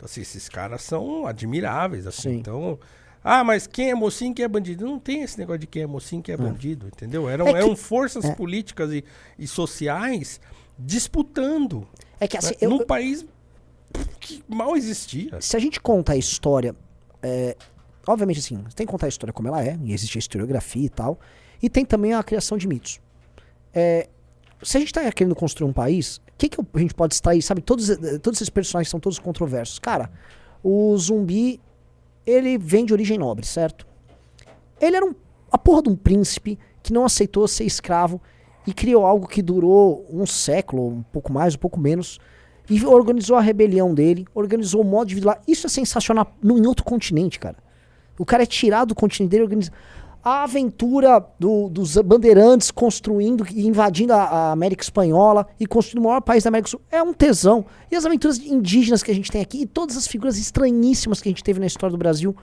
Assim, esses caras são admiráveis, assim. Sim. Então, mas quem é mocinho, quem é bandido? Não tem esse negócio de quem é mocinho, quem é bandido, entendeu? Eram forças políticas e sociais disputando. É que assim, Num país que mal existia. se a gente conta a história, obviamente assim, você tem que contar a história como ela é, e existe a historiografia e tal, e tem também a criação de mitos. Se a gente tá querendo construir um país, o que a gente pode extrair, sabe? Todos esses personagens são todos controversos. Cara, o Zumbi, ele vem de origem nobre, certo? Ele era a porra de um príncipe que não aceitou ser escravo e criou algo que durou um século, um pouco mais, um pouco menos, e organizou a rebelião dele, organizou o modo de vida lá. Isso é sensacional em outro continente, cara. O cara é tirado do continente dele e organiza... A aventura dos bandeirantes construindo e invadindo a América Espanhola e construindo o maior país da América do Sul é um tesão. E as aventuras indígenas que a gente tem aqui e todas as figuras estranhíssimas que a gente teve na história do Brasil.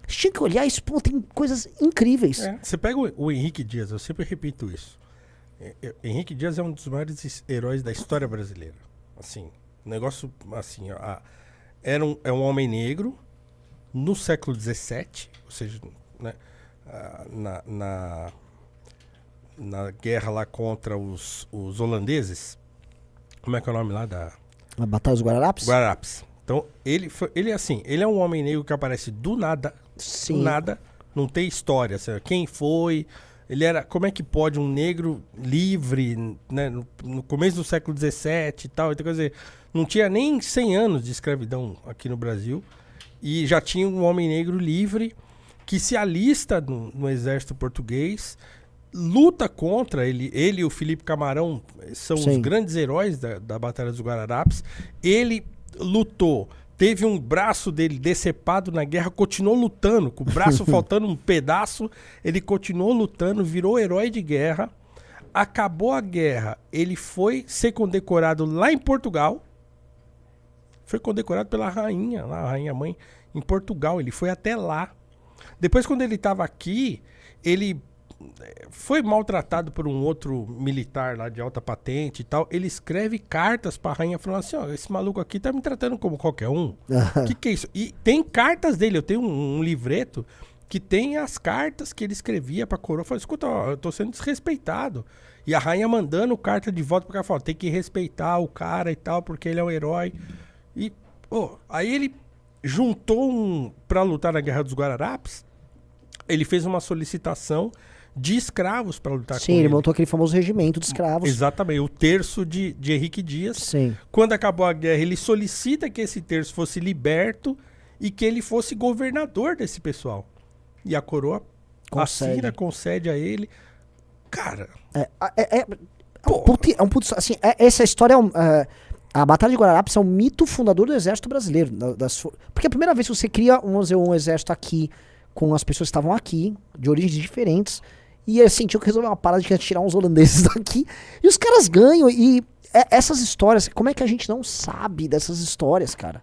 A gente tinha que olhar isso, pô, tem coisas incríveis. Você pega o Henrique Dias, eu sempre repito isso. Henrique Dias é um dos maiores heróis da história brasileira. Assim, um negócio assim, é um homem negro no século XVII, ou seja, né, na guerra lá contra os holandeses. Como é que é o nome lá da... A Batalha dos Guararapes? Guararapes. Então, ele é um homem negro que aparece do nada. Sim. Do nada. Não tem história. Assim, quem foi... Ele era... Como é que pode um negro livre, né, no começo do século XVII e tal. Então, quer dizer, não tinha nem 100 anos de escravidão aqui no Brasil. E já tinha um homem negro livre que se alista no exército português, luta contra ele e o Felipe Camarão são Sim. os grandes heróis da Batalha dos Guararapes. Ele lutou, teve um braço dele decepado na guerra, continuou lutando, com o braço faltando um pedaço, ele continuou lutando, virou herói de guerra. Acabou a guerra, ele foi ser condecorado lá em Portugal, foi condecorado pela rainha, lá, a rainha mãe, em Portugal, ele foi até lá. Depois, quando ele estava aqui, ele foi maltratado por um outro militar lá de alta patente e tal. Ele escreve cartas pra rainha falando assim, esse maluco aqui tá me tratando como qualquer um. Que é isso? E tem cartas dele, eu tenho um livreto que tem as cartas que ele escrevia pra coroa. Falei, escuta, eu tô sendo desrespeitado. E a rainha mandando carta de volta pra cá, falando, tem que respeitar o cara e tal, porque ele é um herói. E, aí ele juntou pra lutar na Guerra dos Guararapes, ele fez uma solicitação de escravos para lutar com ele. Sim, ele montou aquele famoso regimento de escravos. Exatamente, o terço de Henrique Dias. Sim. Quando acabou a guerra, ele solicita que esse terço fosse liberto e que ele fosse governador desse pessoal. E a coroa concede a ele. Cara... assim, essa história a Batalha de Guararapes é um mito fundador do exército brasileiro. Porque a primeira vez que você cria um exército aqui, com as pessoas que estavam aqui, de origens diferentes, e ele sentiu que resolveu uma parada de tirar uns holandeses daqui, e os caras ganham, e essas histórias, como é que a gente não sabe dessas histórias, cara?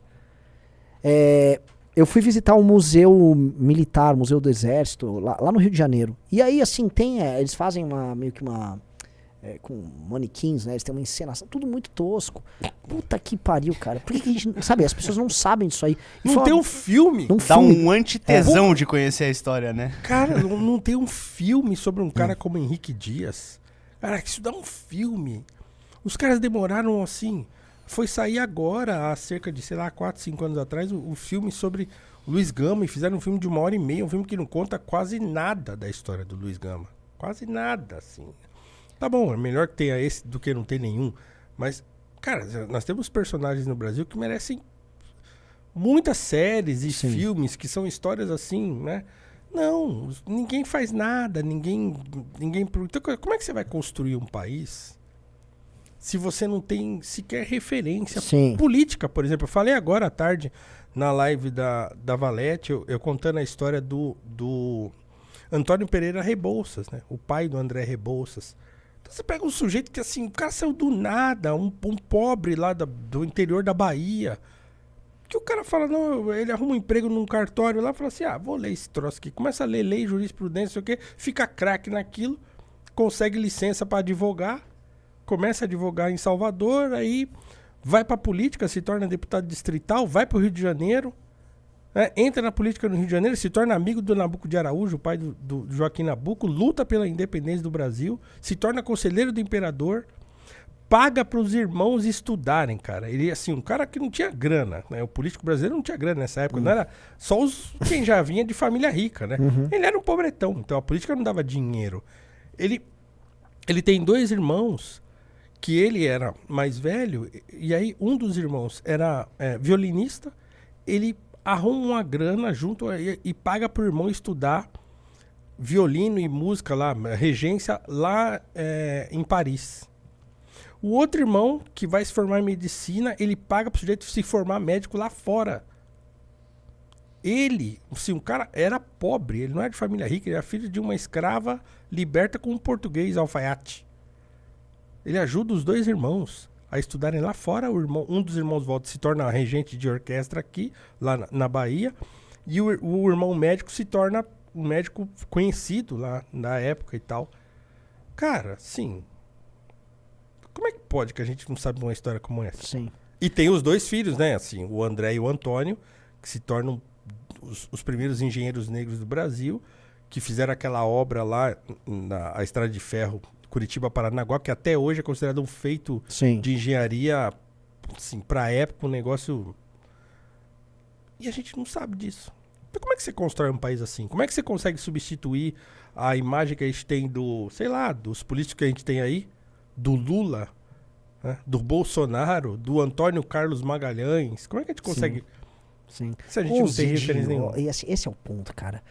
Eu fui visitar um museu militar, museu do exército, lá no Rio de Janeiro, e aí, assim, eles fazem meio que uma... com manequins, né? Eles têm uma encenação, tudo muito tosco. Puta que pariu, cara. Por que a gente... Sabe, as pessoas não sabem disso aí. Não tem um filme. Dá um antitesão de conhecer a história, né? Cara, não tem um filme sobre um cara como Henrique Dias. Cara, isso dá um filme. Os caras demoraram, assim... Foi sair agora, há cerca de, 4, 5 anos atrás, o filme sobre Luiz Gama. E fizeram um filme de 1h30. Um filme que não conta quase nada da história do Luiz Gama. Quase nada, assim. Tá bom, é melhor que tenha esse do que não ter nenhum. Mas, cara, nós temos personagens no Brasil que merecem muitas séries e filmes que são histórias assim, né? Não, ninguém faz nada, ninguém... Então, como é que você vai construir um país se você não tem sequer referência política, por exemplo? Eu falei agora à tarde, na live da Valete, eu contando a história do Antônio Pereira Rebouças, né? O pai do André Rebouças. Então você pega um sujeito que, assim, o cara saiu do nada, um pobre lá do interior da Bahia, que o cara fala, não, ele arruma um emprego num cartório lá, fala assim, vou ler esse troço aqui, começa a ler lei, jurisprudência, sei o quê, fica craque naquilo, consegue licença para advogar, começa a advogar em Salvador, aí vai pra política, se torna deputado distrital, vai pro Rio de Janeiro, né? Entra na política no Rio de Janeiro, se torna amigo do Nabuco de Araújo, o pai do Joaquim Nabuco, luta pela independência do Brasil, se torna conselheiro do imperador, paga pros irmãos estudarem, cara. Ele, assim, um cara que não tinha grana, né? O político brasileiro não tinha grana nessa época, não era só quem já vinha de família rica, né? Ele era um pobretão, então a política não dava dinheiro. Ele tem 2 irmãos, que ele era mais velho, e aí um dos irmãos era violinista, ele arruma uma grana junto e paga pro irmão estudar violino e música lá, regência lá em Paris. O outro irmão, que vai se formar em medicina, ele paga pro sujeito se formar médico lá fora. Ele, assim, um cara era pobre, ele não era de família rica, ele era filho de uma escrava liberta com um português alfaiate. Ele ajuda os 2 irmãos a estudarem lá fora. Um dos irmãos volta, se torna regente de orquestra aqui, lá na Bahia, e o irmão médico se torna um médico conhecido lá na época e tal. Cara, sim... Como é que pode que a gente não sabe de uma história como essa? Sim. E tem os 2 filhos, né? Assim, o André e o Antônio, que se tornam os primeiros engenheiros negros do Brasil, que fizeram aquela obra lá na Estrada de Ferro Curitiba-Paranaguá, que até hoje é considerado um feito de engenharia, assim, pra época, um negócio... E a gente não sabe disso. Então como é que você constrói um país assim? Como é que você consegue substituir a imagem que a gente tem dos políticos que a gente tem aí? Do Lula, né? Do Bolsonaro, do Antônio Carlos Magalhães. Como é que a gente consegue? Sim. Se a gente não tem referência nenhuma. E assim, esse é o ponto, cara.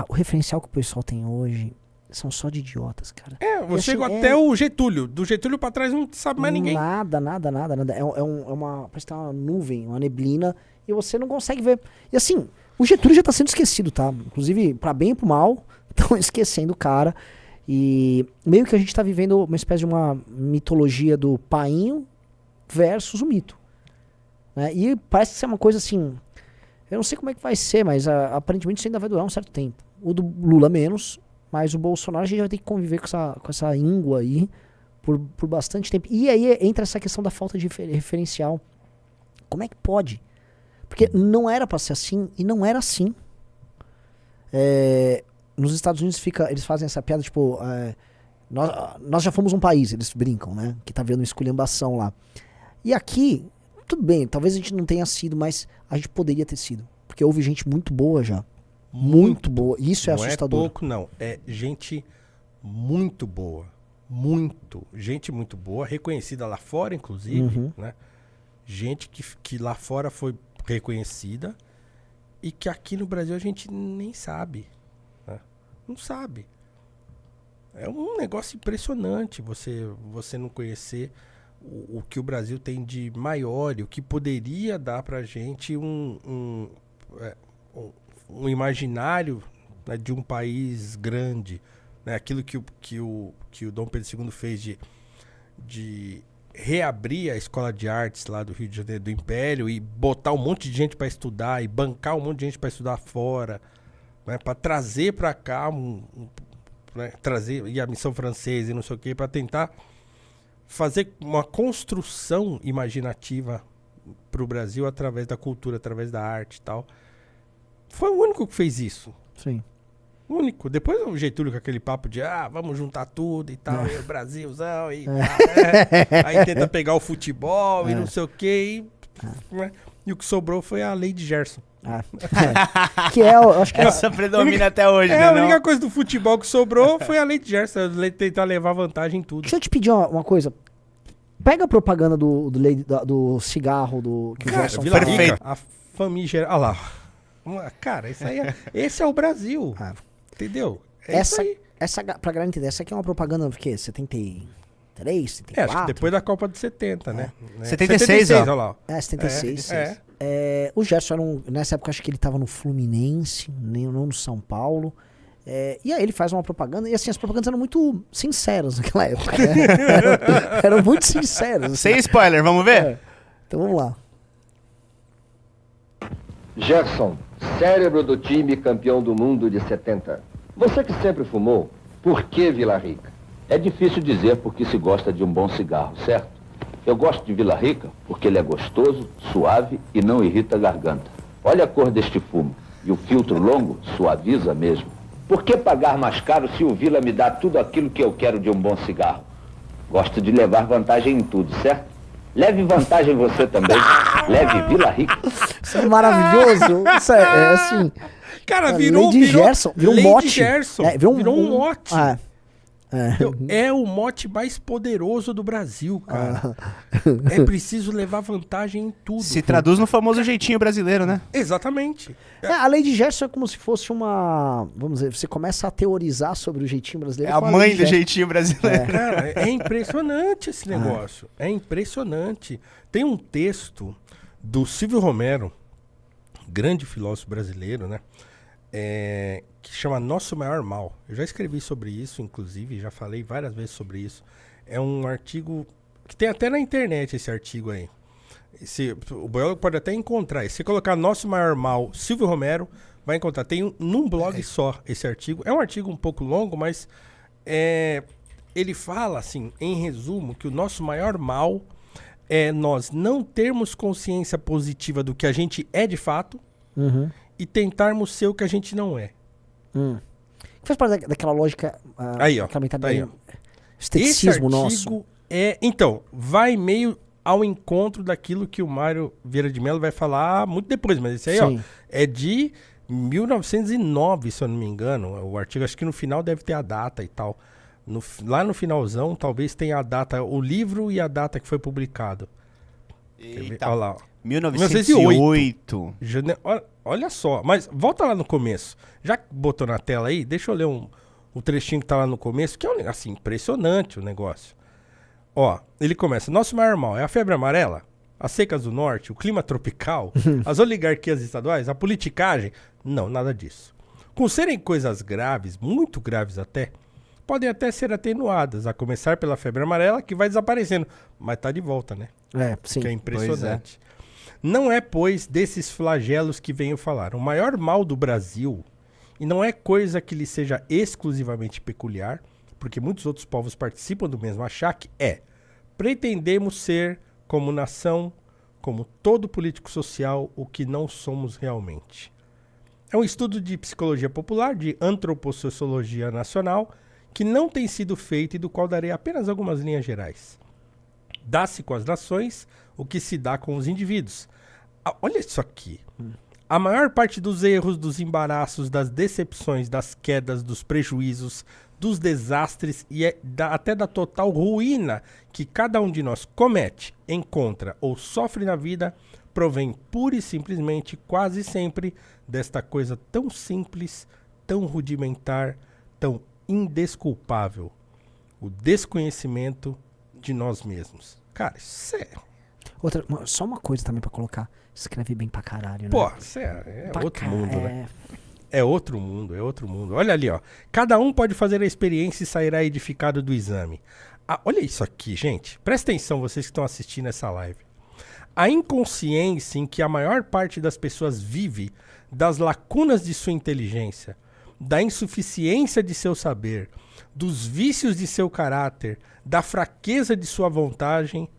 O referencial que o pessoal tem hoje são só de idiotas, cara. Você chega até o Getúlio. Do Getúlio pra trás não sabe mais ninguém. Nada. Parece que tá uma nuvem, uma neblina, e você não consegue ver. E assim, o Getúlio já tá sendo esquecido, tá? Inclusive, pra bem e pro mal, estão esquecendo o cara. E meio que a gente tá vivendo uma espécie de uma mitologia do painho versus o mito, né? E parece ser uma coisa assim, eu não sei como é que vai ser, mas aparentemente isso ainda vai durar um certo tempo. O do Lula menos, mas o Bolsonaro a gente vai ter que conviver com essa íngua aí por bastante tempo. E aí entra essa questão da falta de referencial. Como é que pode? Porque não era pra ser assim e não era assim. Nos Estados Unidos eles fazem essa piada, tipo, nós já fomos um país, eles brincam, né? Que tá vendo uma esculhambação lá. E aqui, tudo bem, talvez a gente não tenha sido, mas a gente poderia ter sido. Porque houve gente muito boa já. Muito boa. E isso é assustador. Não é pouco, não. É gente muito boa. Muito. Gente muito boa, reconhecida lá fora, inclusive, né? Gente que lá fora foi reconhecida e que aqui no Brasil a gente nem sabe. Não sabe. É um negócio impressionante você não conhecer o que o Brasil tem de maior e o que poderia dar pra gente um imaginário, né, de um país grande, né? Aquilo que o Dom Pedro II fez de reabrir a escola de artes lá do Rio de Janeiro, do Império, e botar um monte de gente para estudar e bancar um monte de gente para estudar fora, né, para trazer para cá né, trazer e a missão francesa e não sei o que, para tentar fazer uma construção imaginativa para o Brasil através da cultura, através da arte e tal. Foi o único que fez isso. Sim. O único. Depois o Getúlio com aquele papo de vamos juntar tudo e tal, e o Brasilzão e aí tenta pegar o futebol e não sei o que, né? E o que sobrou foi a lei de Gerson. Que eu acho que essa predomina até hoje, né? A única coisa do futebol que sobrou foi a lei de Gerson, tentar levar vantagem em tudo. Deixa eu te pedir uma coisa. Pega a propaganda do cigarro que o Gerson Vila fala. Rica, a família. Olha lá. Cara, esse é o Brasil. Entendeu? Essa, pra galera entender, essa aqui é uma propaganda do quê? 73, 74? Acho que depois da Copa de 70, né? 76, olha lá. 76. O Gerson nessa época, acho que ele tava no Fluminense, não no São Paulo. E aí ele faz uma propaganda, e assim, as propagandas eram muito sinceras naquela época, né? eram muito sinceras. Sem spoiler, vamos ver? Então vamos lá. Gerson, cérebro do time campeão do mundo de 70. Você que sempre fumou, por que Vila Rica? É difícil dizer porque se gosta de um bom cigarro, certo? Eu gosto de Vila Rica porque ele é gostoso, suave e não irrita a garganta. Olha a cor deste fumo. E o filtro longo suaviza mesmo. Por que pagar mais caro se o Vila me dá tudo aquilo que eu quero de um bom cigarro? Gosto de levar vantagem em tudo, certo? Leve vantagem você também. Leve Vila Rica. Isso é maravilhoso. Isso é assim. Cara, virou Lady Gerson, virou um Lady mote. Gerson, Virou um mote. É. É o mote mais poderoso do Brasil, cara. É preciso levar vantagem em tudo. Se traduz no famoso jeitinho brasileiro, né? Exatamente. A Lady Gerson é como se fosse uma... Vamos dizer, você começa a teorizar sobre o jeitinho É brasileiro. a com mãe Lady do Gerson. jeitinho brasileiro. Cara, é impressionante esse negócio. É impressionante. Tem um texto do Silvio Romero, grande filósofo brasileiro, né? Que chama Nosso Maior Mal. Eu já escrevi sobre isso, inclusive, já falei várias vezes sobre isso. É um artigo que tem até na internet esse artigo aí. O biólogo pode até encontrar. Se você colocar Nosso Maior Mal, Silvio Romero, vai encontrar. Tem num blog só esse artigo. É um artigo um pouco longo, mas ele fala, assim, em resumo, que o nosso maior mal é nós não termos consciência positiva do que a gente é de fato e tentarmos ser o que a gente não é. Que faz parte daquela lógica... Aí, ó. aquela Tá aí, ó. esteticismo Esse nosso. artigo então, vai meio ao encontro daquilo que o Mário Vieira de Mello vai falar muito depois, mas esse aí, Sim. ó, é de 1909, se eu não me engano. O artigo, acho que no final deve ter a data e tal. Lá no finalzão, talvez tenha a data, o livro e a data que foi publicado. Eita. Olha lá, ó. 1908. Olha só, mas volta lá no começo. Já que botou na tela aí, deixa eu ler um trechinho que tá lá no começo, que é assim, impressionante o negócio. Ó, ele começa: nosso maior mal é a febre amarela, as secas do norte, o clima tropical, as oligarquias estaduais, a politicagem. Não, nada disso. Com serem coisas graves, muito graves até, podem até ser atenuadas, a começar pela febre amarela, que vai desaparecendo. Mas tá de volta, né? Sim. Que é impressionante. Não é, pois, desses flagelos que venho falar. O maior mal do Brasil, e não é coisa que lhe seja exclusivamente peculiar, porque muitos outros povos participam do mesmo achaque, pretendemos ser, como nação, como todo político social, o que não somos realmente. É um estudo de psicologia popular, de antropossociologia nacional, que não tem sido feito e do qual darei apenas algumas linhas gerais. Dá-se com as nações o que se dá com os indivíduos. Olha isso aqui. A maior parte dos erros, dos embaraços, das decepções, das quedas, dos prejuízos, dos desastres e até da total ruína que cada um de nós comete, encontra ou sofre na vida, provém pura e simplesmente, quase sempre, desta coisa tão simples, tão rudimentar, tão indesculpável: o desconhecimento de nós mesmos. Cara, isso é... Só uma coisa também pra colocar. Escreve bem pra caralho, né? Pô, isso é outro mundo, né? É. É outro mundo, é outro mundo. Olha ali, ó. Cada um pode fazer a experiência e sairá edificado do exame. Olha isso aqui, gente. Presta atenção, vocês que estão assistindo essa live. A inconsciência em que a maior parte das pessoas vive, das lacunas de sua inteligência, da insuficiência de seu saber, dos vícios de seu caráter, da fraqueza de sua vontade,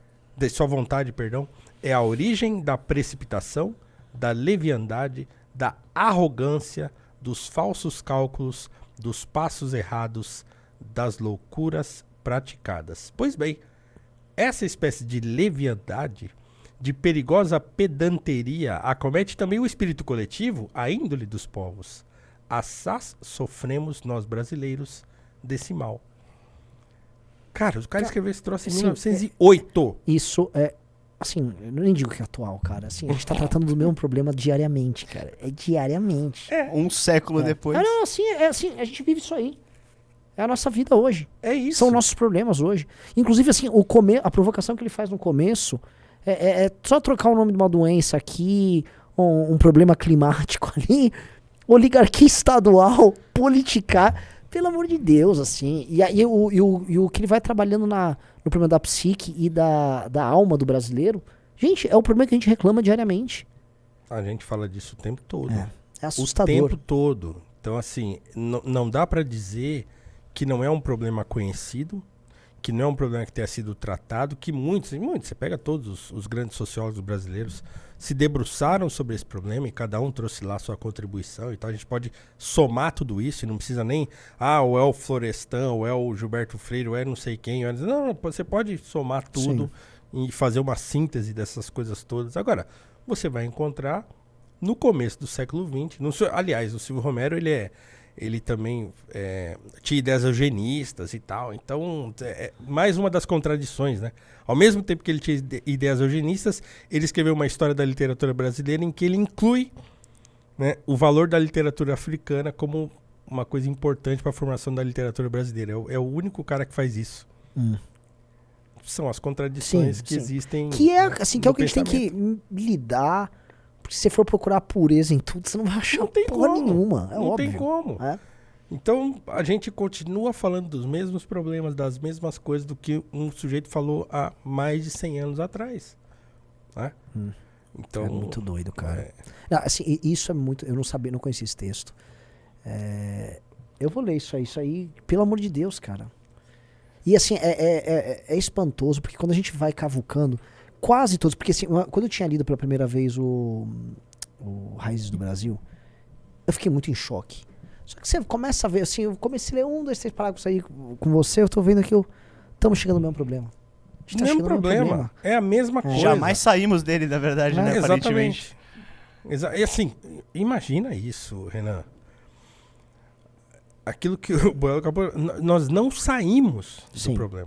é a origem da precipitação, da leviandade, da arrogância, dos falsos cálculos, dos passos errados, das loucuras praticadas. Pois bem, essa espécie de leviandade, de perigosa pedanteria, acomete também o espírito coletivo, a índole dos povos. Assaz sofremos nós brasileiros desse mal. Cara, o cara escreveu esse troço em 1908. Isso é... Assim, eu nem digo que é atual, cara. Assim, a gente tá tratando do mesmo problema diariamente, cara. É diariamente. Um século depois. Não, assim, a gente vive isso aí. É a nossa vida hoje. É isso. São nossos problemas hoje. Inclusive, assim, a provocação que ele faz no começo é só trocar o nome de uma doença aqui, um problema climático ali, oligarquia estadual, politicar. Pelo amor de Deus, assim. E o que ele vai trabalhando no problema da psique e da alma do brasileiro, gente, é o problema que a gente reclama diariamente. A gente fala disso o tempo todo. É assustador. O tempo todo. Então, assim, não dá pra dizer que não é um problema conhecido, que não é um problema que tenha sido tratado, que muitos, você pega todos os grandes sociólogos brasileiros, se debruçaram sobre esse problema e cada um trouxe lá sua contribuição. Então a gente pode somar tudo isso e não precisa nem, ou é o Florestan, ou é o Gilberto Freire, ou é não sei quem. Não, você pode somar tudo e fazer uma síntese dessas coisas todas. Agora, você vai encontrar no começo do século XX, aliás, o Silvio Romero, ele também tinha ideias eugenistas e tal. Então, mais uma das contradições, né? Ao mesmo tempo que ele tinha ideias eugenistas, ele escreveu uma história da literatura brasileira em que ele inclui, né, o valor da literatura africana como uma coisa importante para a formação da literatura brasileira. É o único cara que faz isso. São as contradições que existem. Que é assim, que é o que a gente tem que lidar. Porque se você for procurar pureza em tudo, você não vai achar porra nenhuma. É não óbvio. Tem como. Então, a gente continua falando dos mesmos problemas, das mesmas coisas do que um sujeito falou há mais de 100 anos atrás. Né? Então, é muito doido, cara. Não, assim, isso é muito... Eu não conhecia esse texto. Eu vou ler isso aí, pelo amor de Deus, cara. E assim, é espantoso, porque quando a gente vai cavucando, quase todos... Porque assim, quando eu tinha lido pela primeira vez o Raízes do Brasil, eu fiquei muito em choque. Só que você começa a ver, assim, eu comecei a ler 1, 2, 3 parágrafos aí com você, eu tô vendo que estamos chegando no mesmo problema. Tá mesmo problema. É a mesma coisa. Jamais saímamos dele, na verdade, né? Exatamente. E assim, imagina isso, Renan. Aquilo que o Boelo acabou... Nós não saímos do problema.